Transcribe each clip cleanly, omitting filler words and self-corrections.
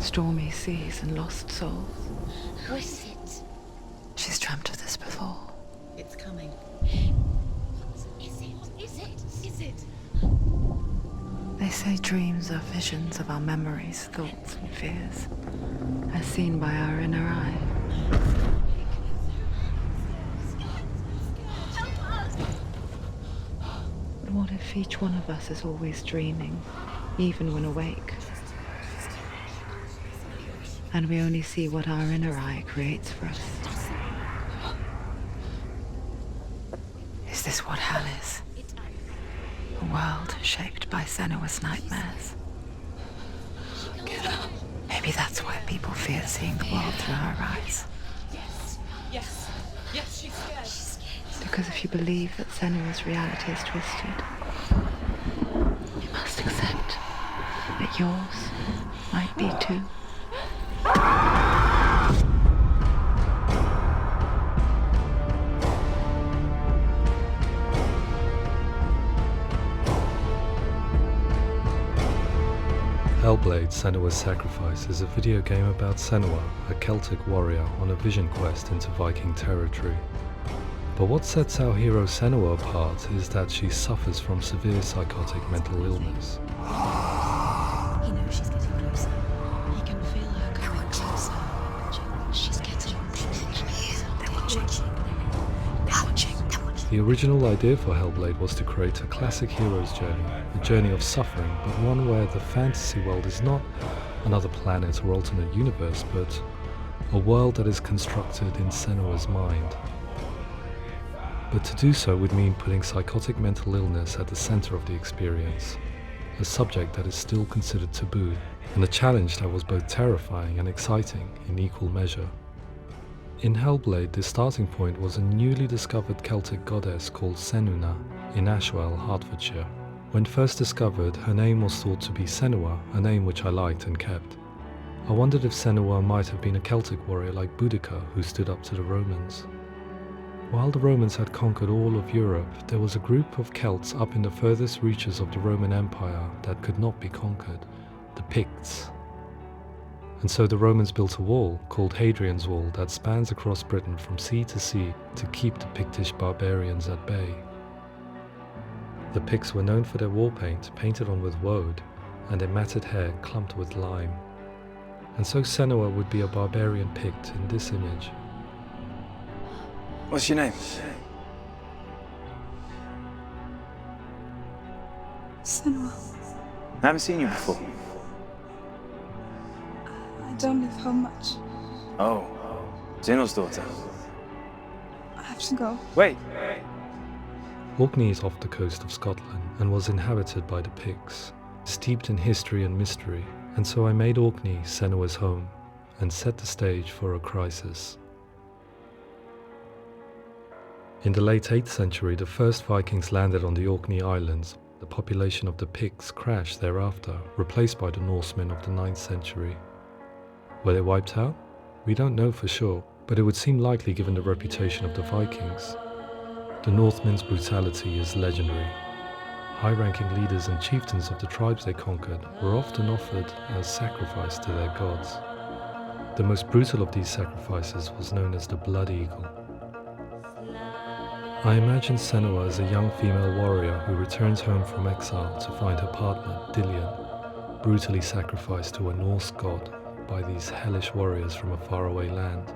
Stormy seas and lost souls. Who is it? She's dreamt of this before. It's coming. Is it? They say dreams are visions of our memories, thoughts and fears, as seen by our inner eye. But what if each one of us is always dreaming, even when awake? And we only see what our inner eye creates for us. Is this what hell is? A world shaped by Senuas nightmares. Get up. Maybe that's why people fear seeing the world through our eyes. Yes, she's scared. Because if you believe that Senua's reality is twisted, you must accept that yours might be too. Hellblade: Senua's Sacrifice is a video game about Senua, a Celtic warrior on a vision quest into Viking territory. But what sets our hero Senua apart is that she suffers from severe psychotic mental illness. He knows she's getting closer. He can feel her coming closer. She's getting closer. They're watching. The original idea for Hellblade was to create a classic hero's journey, a journey of suffering, but one where the fantasy world is not another planet or alternate universe, but a world that is constructed in Senua's mind. But to do so would mean putting psychotic mental illness at the center of the experience, a subject that is still considered taboo, and a challenge that was both terrifying and exciting in equal measure. In Hellblade, the starting point was a newly discovered Celtic goddess called Senuna in Ashwell, Hertfordshire. When first discovered, her name was thought to be Senua, a name which I liked and kept. I wondered if Senua might have been a Celtic warrior like Boudica who stood up to the Romans. While the Romans had conquered all of Europe, there was a group of Celts up in the furthest reaches of the Roman Empire that could not be conquered, the Picts. And so the Romans built a wall, called Hadrian's Wall, that spans across Britain from sea to sea to keep the Pictish barbarians at bay. The Picts were known for their war paint, painted on with woad, and their matted hair clumped with lime. And so Senua would be a barbarian Pict in this image. What's your name? Senua. I haven't seen you before. I don't leave home much. Oh, Zeno's daughter. I have to go. Wait! Orkney is off the coast of Scotland and was inhabited by the Picts, steeped in history and mystery, and so I made Orkney Senua's home and set the stage for a crisis. In the late 8th century, the first Vikings landed on the Orkney Islands. The population of the Picts crashed thereafter, replaced by the Norsemen of the 9th century. Were they wiped out? We don't know for sure, but it would seem likely given the reputation of the Vikings. The Northmen's brutality is legendary. High-ranking leaders and chieftains of the tribes they conquered were often offered as sacrifice to their gods. The most brutal of these sacrifices was known as the Blood Eagle. I imagine Senua as a young female warrior who returns home from exile to find her partner, Dillion, brutally sacrificed to a Norse god by these hellish warriors from a faraway land.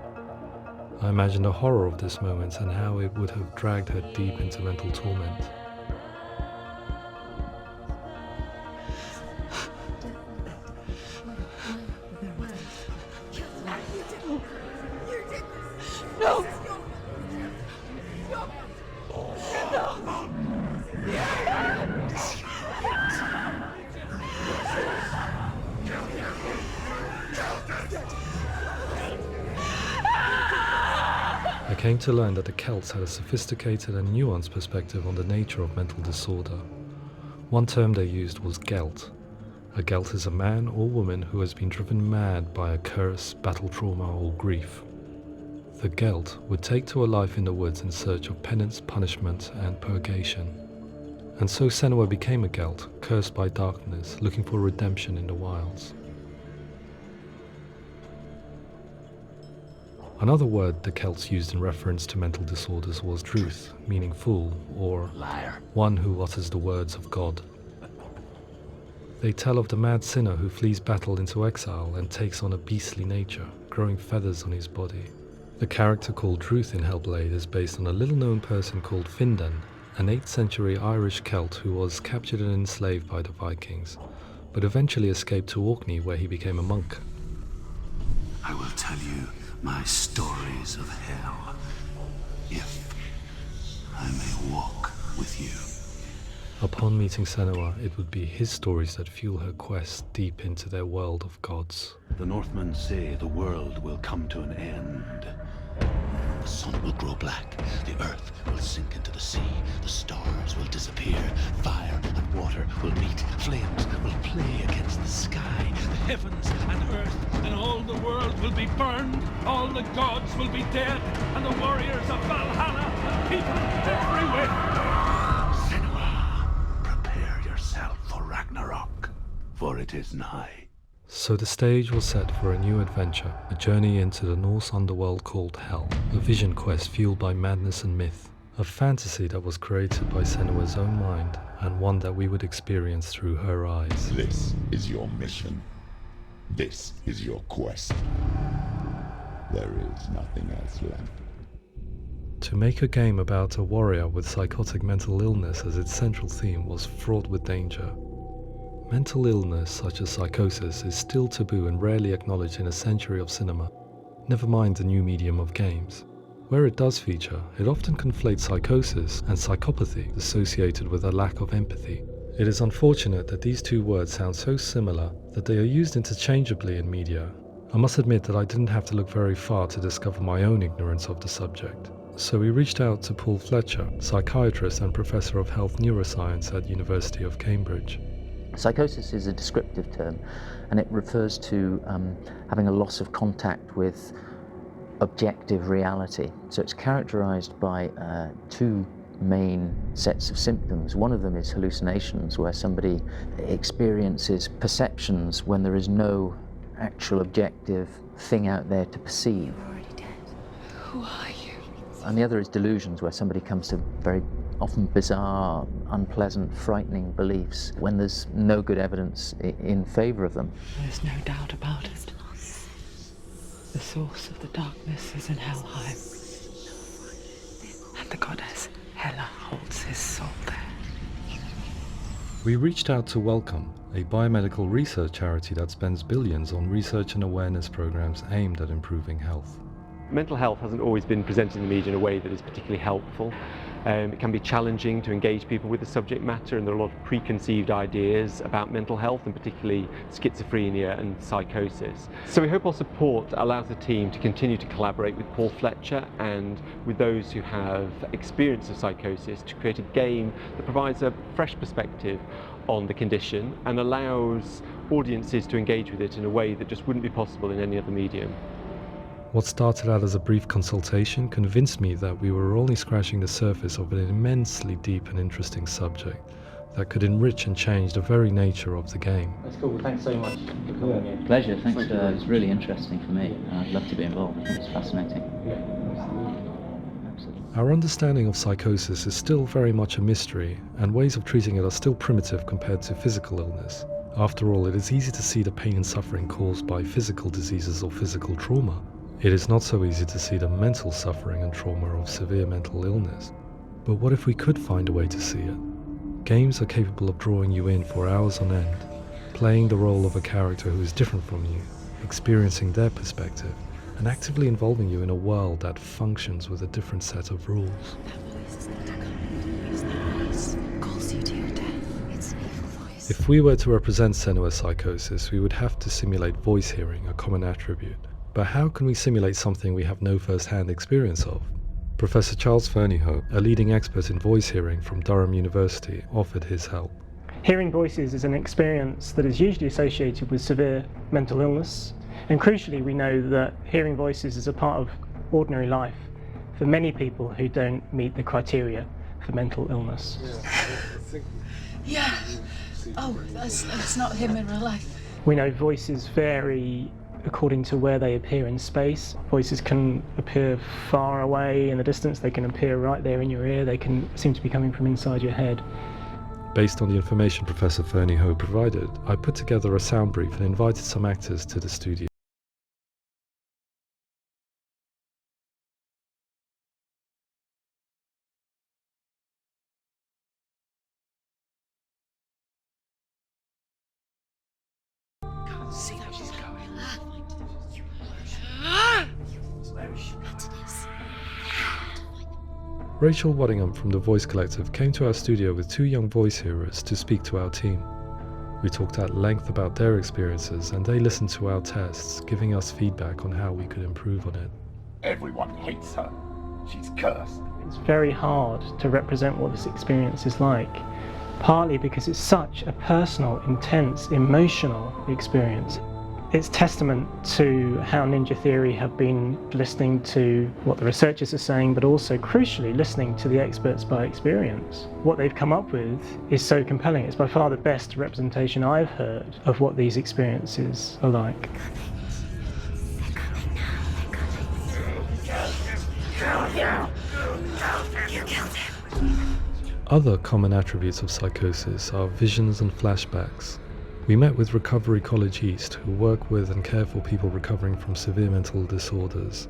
I imagine the horror of this moment and how it would have dragged her deep into mental torment. No! I came to learn that the Celts had a sophisticated and nuanced perspective on the nature of mental disorder. One term they used was gelt. A gelt is a man or woman who has been driven mad by a curse, battle trauma, or grief. The gelt would take to a life in the woods in search of penance, punishment, and purgation. And so Senua became a gelt, cursed by darkness, looking for redemption in the wilds. Another word the Celts used in reference to mental disorders was druth, meaning fool, or Liar. one who utters the words of God. They tell of the mad sinner who flees battle into exile and takes on a beastly nature, growing feathers on his body. The character called Druth in Hellblade is based on a little-known person called Findan, an 8th century Irish Celt who was captured and enslaved by the Vikings, but eventually escaped to Orkney where he became a monk. I will tell you my stories of hell, if I may walk with you. Upon meeting Senua, it would be his stories that fuel her quest deep into their world of gods. The Northmen say the world will come to an end. The sun will grow black, the earth will sink into the sea, the stars will disappear, fire and water will meet, flames will play against the sky, the heavens and earth and all the world will be burned, all the gods will be dead, and the warriors of Valhalla and people everywhere. Senua, prepare yourself for Ragnarok, for it is nigh. So the stage was set for a new adventure, a journey into the Norse underworld called Hell, a vision quest fueled by madness and myth, a fantasy that was created by Senua's own mind, and one that we would experience through her eyes. This is your mission. This is your quest. There is nothing else left. To make a game about a warrior with psychotic mental illness as its central theme was fraught with danger. Mental illness, such as psychosis, is still taboo and rarely acknowledged in a century of cinema, never mind the new medium of games. Where it does feature, it often conflates psychosis and psychopathy associated with a lack of empathy. It is unfortunate that these two words sound so similar that they are used interchangeably in media. I must admit that I didn't have to look very far to discover my own ignorance of the subject. So we reached out to Paul Fletcher, psychiatrist and professor of health neuroscience at University of Cambridge. Psychosis is a descriptive term, and it refers to having a loss of contact with objective reality. So it's characterized by two main sets of symptoms. One of them is hallucinations, where somebody experiences perceptions when there is no actual objective thing out there to perceive. You're already dead. Who are you? And the other is delusions, where somebody comes to very often bizarre, unpleasant, frightening beliefs when there's no good evidence in favor of them. There's no doubt about it. The source of the darkness is in Helheim. And the goddess Hela holds his soul there. We reached out to Welcome, a biomedical research charity that spends billions on research and awareness programs aimed at improving health. Mental health hasn't always been presented in the media in a way that is particularly helpful. It can be challenging to engage people with the subject matter, and there are a lot of preconceived ideas about mental health, and particularly schizophrenia and psychosis. So we hope our support allows the team to continue to collaborate with Paul Fletcher and with those who have experience of psychosis to create a game that provides a fresh perspective on the condition and allows audiences to engage with it in a way that just wouldn't be possible in any other medium. What started out as a brief consultation convinced me that we were only scratching the surface of an immensely deep and interesting subject that could enrich and change the very nature of the game. That's cool. Thanks so much for coming here. Pleasure. Thanks. It's really interesting for me. I'd love to be involved. It's fascinating. Absolutely. Our understanding of psychosis is still very much a mystery, and ways of treating it are still primitive compared to physical illness. After all, it is easy to see the pain and suffering caused by physical diseases or physical trauma. It is not so easy to see the mental suffering and trauma of severe mental illness. But what if we could find a way to see it? Games are capable of drawing you in for hours on end, playing the role of a character who is different from you, experiencing their perspective, and actively involving you in a world that functions with a different set of rules. That voice is not a kind voice. That voice calls you to your death. It's an evil voice. If we were to represent Senua's psychosis, we would have to simulate voice hearing, a common attribute. But how can we simulate something we have no first-hand experience of? Professor Charles Fernyhough, a leading expert in voice hearing from Durham University, offered his help. Hearing voices is an experience that is usually associated with severe mental illness, and crucially we know that hearing voices is a part of ordinary life for many people who don't meet the criteria for mental illness. Yeah. Oh, that's not him in real life. We know voices vary according to where they appear in space. Voices can appear far away in the distance, they can appear right there in your ear, they can seem to be coming from inside your head. Based on the information Professor Fernie Ho provided, I put together a sound brief and invited some actors to the studio. Rachel Waddingham from the Voice Collective came to our studio with two young voice hearers to speak to our team. We talked at length about their experiences and they listened to our tests, giving us feedback on how we could improve on it. Everyone hates her. She's cursed. It's very hard to represent what this experience is like, partly because it's such a personal, intense, emotional experience. It's testament to how Ninja Theory have been listening to what the researchers are saying, but also, crucially, listening to the experts by experience. What they've come up with is so compelling. It's by far the best representation I've heard of what these experiences are like. Other common attributes of psychosis are visions and flashbacks. We met with Recovery College East, who work with and care for people recovering from severe mental disorders.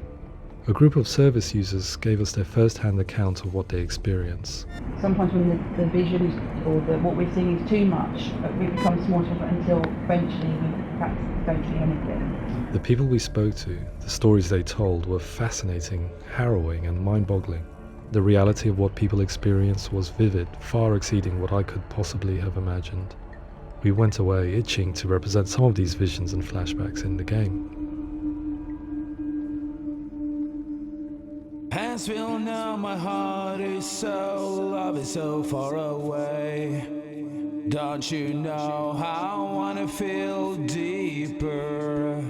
A group of service users gave us their first-hand account of what they experience. Sometimes when the visions or what we're seeing is too much, we become small until eventually we practice don't see anything. The people we spoke to, the stories they told, were fascinating, harrowing and mind-boggling. The reality of what people experienced was vivid, far exceeding what I could possibly have imagined. We went away itching to represent some of these visions and flashbacks in the game. Hands will know my heart is so, love is so far away. Don't you know how I wanna feel deeper?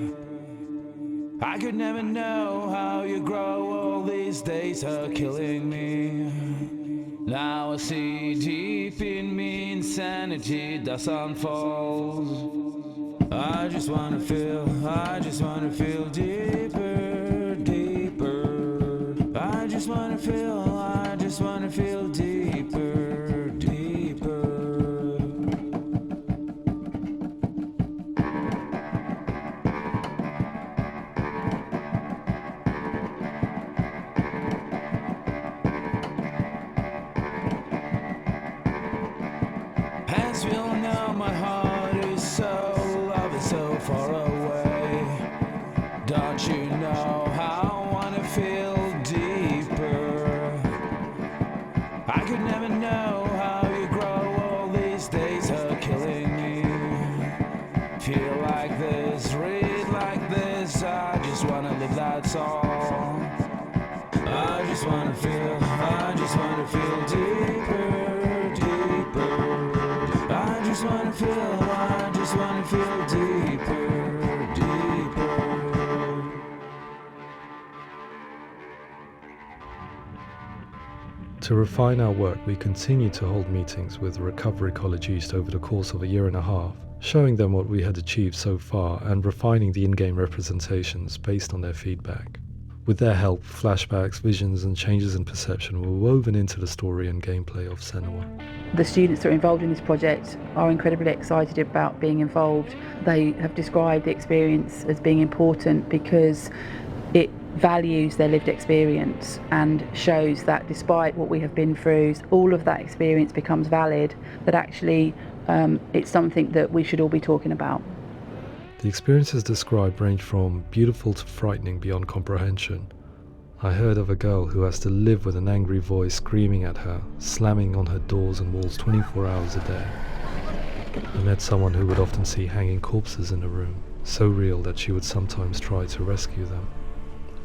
I could never know how you grow, all these days are killing me. Now I see deep in me insanity does unfold. I just wanna feel deeper, deeper. I just wanna feel deeper, deeper. Hands will know my heart is so, love is so far away. Don't you know how I wanna feel deeper? I could never know how you grow, all these days are killing me. Feel like this, read like this, I just wanna live, that's all. I just wanna feel deeper, deeper. I just wanna feel deeper, deeper. To refine our work, we continue to hold meetings with Recovery College East over the course of a year and a half, showing them what we had achieved so far and refining the in-game representations based on their feedback. With their help, flashbacks, visions and changes in perception were woven into the story and gameplay of Senua. The students that are involved in this project are incredibly excited about being involved. They have described the experience as being important because it values their lived experience and shows that despite what we have been through, all of that experience becomes valid, that actually it's something that we should all be talking about. The experiences described range from beautiful to frightening beyond comprehension. I heard of a girl who has to live with an angry voice screaming at her, slamming on her doors and walls 24 hours a day. I met someone who would often see hanging corpses in a room, so real that she would sometimes try to rescue them.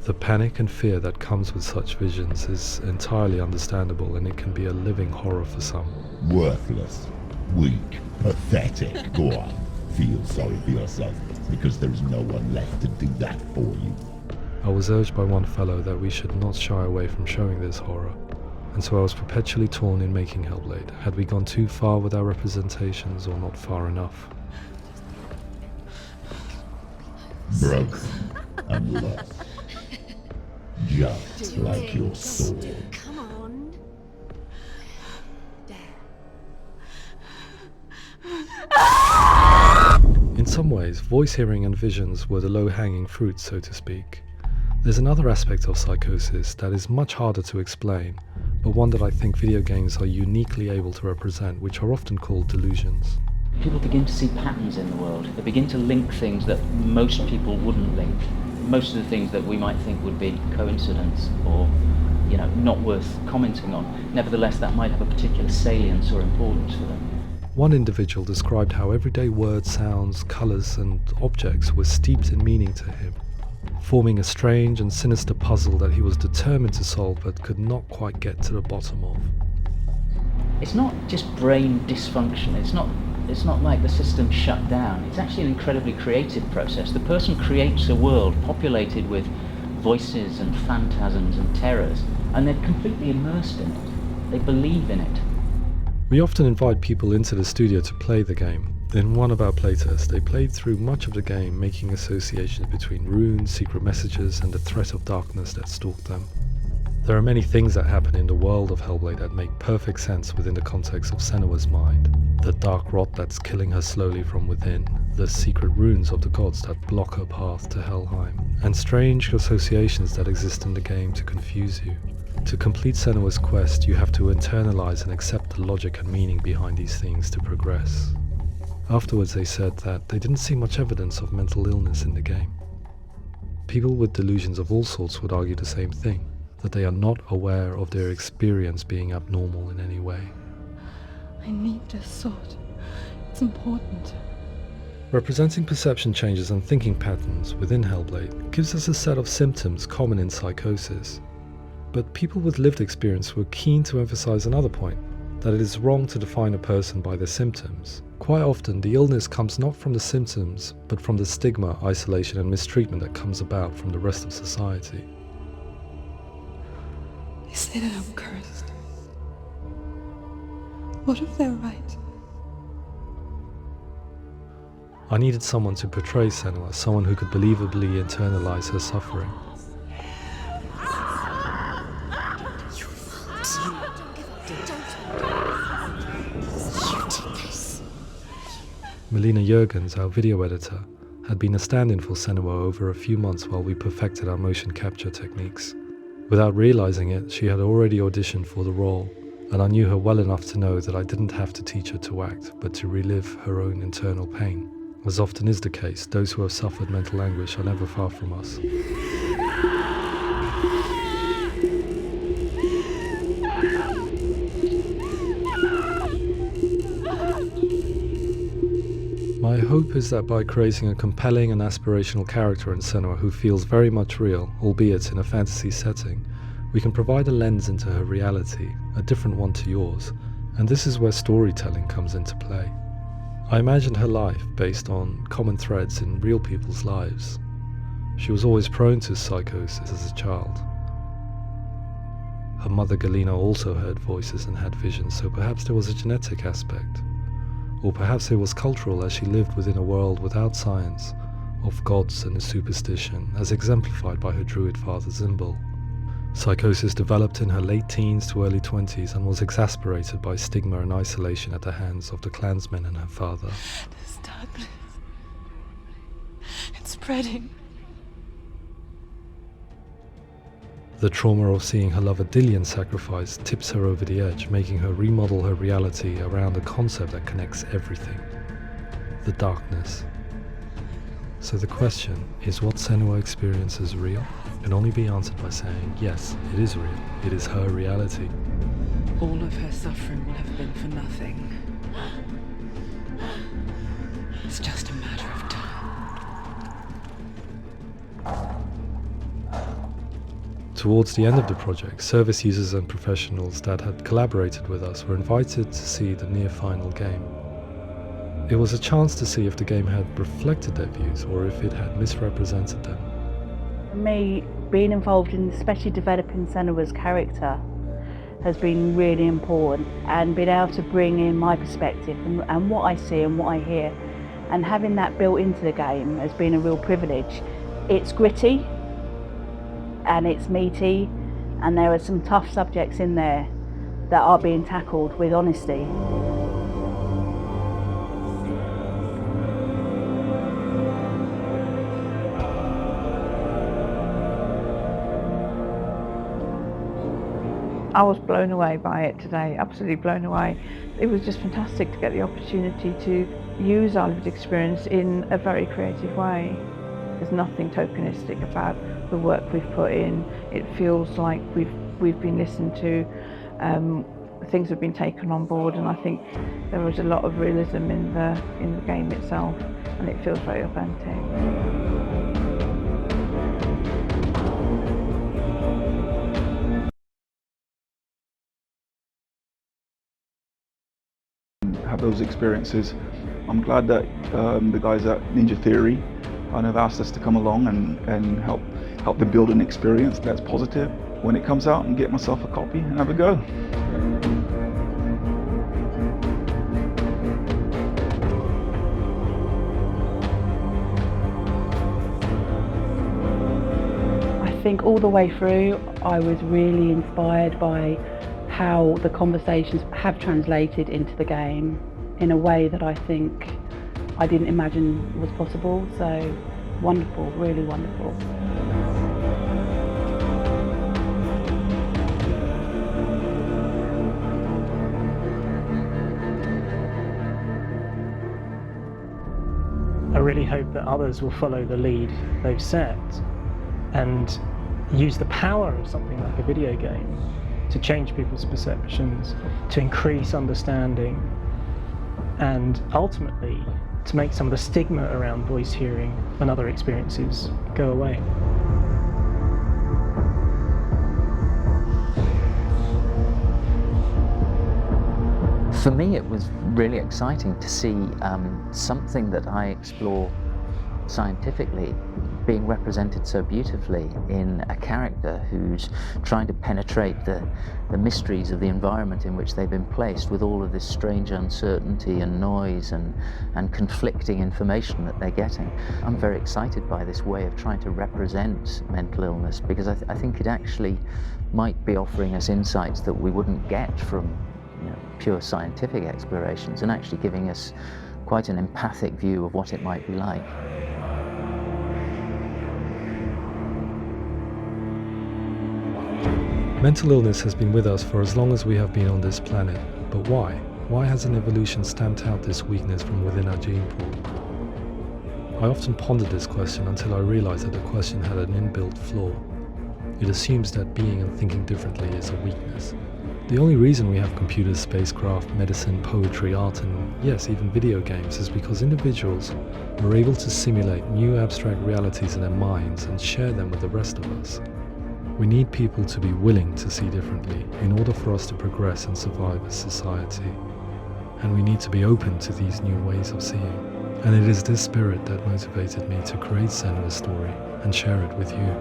The panic and fear that comes with such visions is entirely understandable, and it can be a living horror for some. Worthless, weak, pathetic. Go on, feel sorry for yourself, because there is no one left to do that for you. I was urged by one fellow that we should not shy away from showing this horror, and so I was perpetually torn in making Hellblade. Had we gone too far with our representations or not far enough? broken and lost. Just like your soul. Come on. In some ways, voice hearing and visions were the low-hanging fruit, so to speak. There's another aspect of psychosis that is much harder to explain, but one that I think video games are uniquely able to represent, which are often called delusions. People begin to see patterns in the world. They begin to link things that most people wouldn't link. Most of the things that we might think would be coincidence or, not worth commenting on. Nevertheless, that might have a particular salience or importance for them. One individual described how everyday words, sounds, colours and objects were steeped in meaning to him, forming a strange and sinister puzzle that he was determined to solve but could not quite get to the bottom of. It's not just brain dysfunction. It's not like the system shut down. It's actually an incredibly creative process. The person creates a world populated with voices and phantasms and terrors, and they're completely immersed in it. They believe in it. We often invite people into the studio to play the game. In one of our playtests, they played through much of the game, making associations between runes, secret messages, and the threat of darkness that stalked them. There are many things that happen in the world of Hellblade that make perfect sense within the context of Senua's mind. The dark rot that's killing her slowly from within, the secret runes of the gods that block her path to Helheim, and strange associations that exist in the game to confuse you. To complete Senua's quest, you have to internalize and accept the logic and meaning behind these things to progress. Afterwards, they said that they didn't see much evidence of mental illness in the game. People with delusions of all sorts would argue the same thing, that they are not aware of their experience being abnormal in any way. I need this sword. It's important. Representing perception changes and thinking patterns within Hellblade gives us a set of symptoms common in psychosis. But people with lived experience were keen to emphasize another point, that it is wrong to define a person by their symptoms. Quite often, the illness comes not from the symptoms, but from the stigma, isolation and mistreatment that comes about from the rest of society. They say that I'm cursed. What if they're right? I needed someone to portray Senua, someone who could believably internalize her suffering. Melina Jurgens, our video editor, had been a stand-in for Senua over a few months while we perfected our motion capture techniques. Without realizing it, she had already auditioned for the role, and I knew her well enough to know that I didn't have to teach her to act, but to relive her own internal pain. As often is the case, those who have suffered mental anguish are never far from us. My hope is that by creating a compelling and aspirational character in Senua who feels very much real, albeit in a fantasy setting, we can provide a lens into her reality, a different one to yours, and this is where storytelling comes into play. I imagined her life based on common threads in real people's lives. She was always prone to psychosis as a child. Her mother Galina also heard voices and had visions, so perhaps there was a genetic aspect. Or perhaps it was cultural, as she lived within a world without science, of gods and a superstition, as exemplified by her druid father Zimbal. Psychosis developed in her late teens to early 20s and was exacerbated by stigma and isolation at the hands of the clansmen and her father. This darkness. It's spreading. The trauma of seeing her lover Dillian sacrificed tips her over the edge, making her remodel her reality around a concept that connects everything: the darkness. So the question is, what Senua experiences real? Can only be answered by saying, yes, it is real. It is her reality. All of her suffering will have been for nothing. It's just a matter of time. Towards the end of the project, service users and professionals that had collaborated with us were invited to see the near-final game. It was a chance to see if the game had reflected their views or if it had misrepresented them. For me, being involved in especially developing Senua's character has been really important, and being able to bring in my perspective and what I see and what I hear and having that built into the game has been a real privilege. It's gritty and it's meaty, and there are some tough subjects in there that are being tackled with honesty. I was blown away by it today, absolutely blown away. It was just fantastic to get the opportunity to use our lived experience in a very creative way. There's nothing tokenistic about the work we've put in. It feels like we've been listened to, things have been taken on board, and I think there was a lot of realism in the game itself, and it feels very authentic. Have those experiences. I'm glad that the guys at Ninja Theory have asked us to come along and help them build an experience that's positive when it comes out, and get myself a copy and have a go. I think all the way through I was really inspired by how the conversations have translated into the game in a way that I think I didn't imagine was possible. So wonderful, really wonderful. I really hope that others will follow the lead they've set and use the power of something like a video game to change people's perceptions, to increase understanding, and ultimately to make some of the stigma around voice hearing and other experiences go away. For me, it was really exciting to see something that I explore scientifically being represented so beautifully in a character who's trying to penetrate the mysteries of the environment in which they've been placed, with all of this strange uncertainty and noise and conflicting information that they're getting. I'm very excited by this way of trying to represent mental illness, because I think it actually might be offering us insights that we wouldn't get from pure scientific explorations, and actually giving us quite an empathic view of what it might be like. Mental illness has been with us for as long as we have been on this planet, but why? Why hasn't evolution stamped out this weakness from within our gene pool? I often pondered this question until I realized that the question had an inbuilt flaw. It assumes that being and thinking differently is a weakness. The only reason we have computers, spacecraft, medicine, poetry, art, and yes, even video games is because individuals are able to simulate new abstract realities in their minds and share them with the rest of us. We need people to be willing to see differently in order for us to progress and survive as society. And we need to be open to these new ways of seeing. And it is this spirit that motivated me to create Senuas' story and share it with you.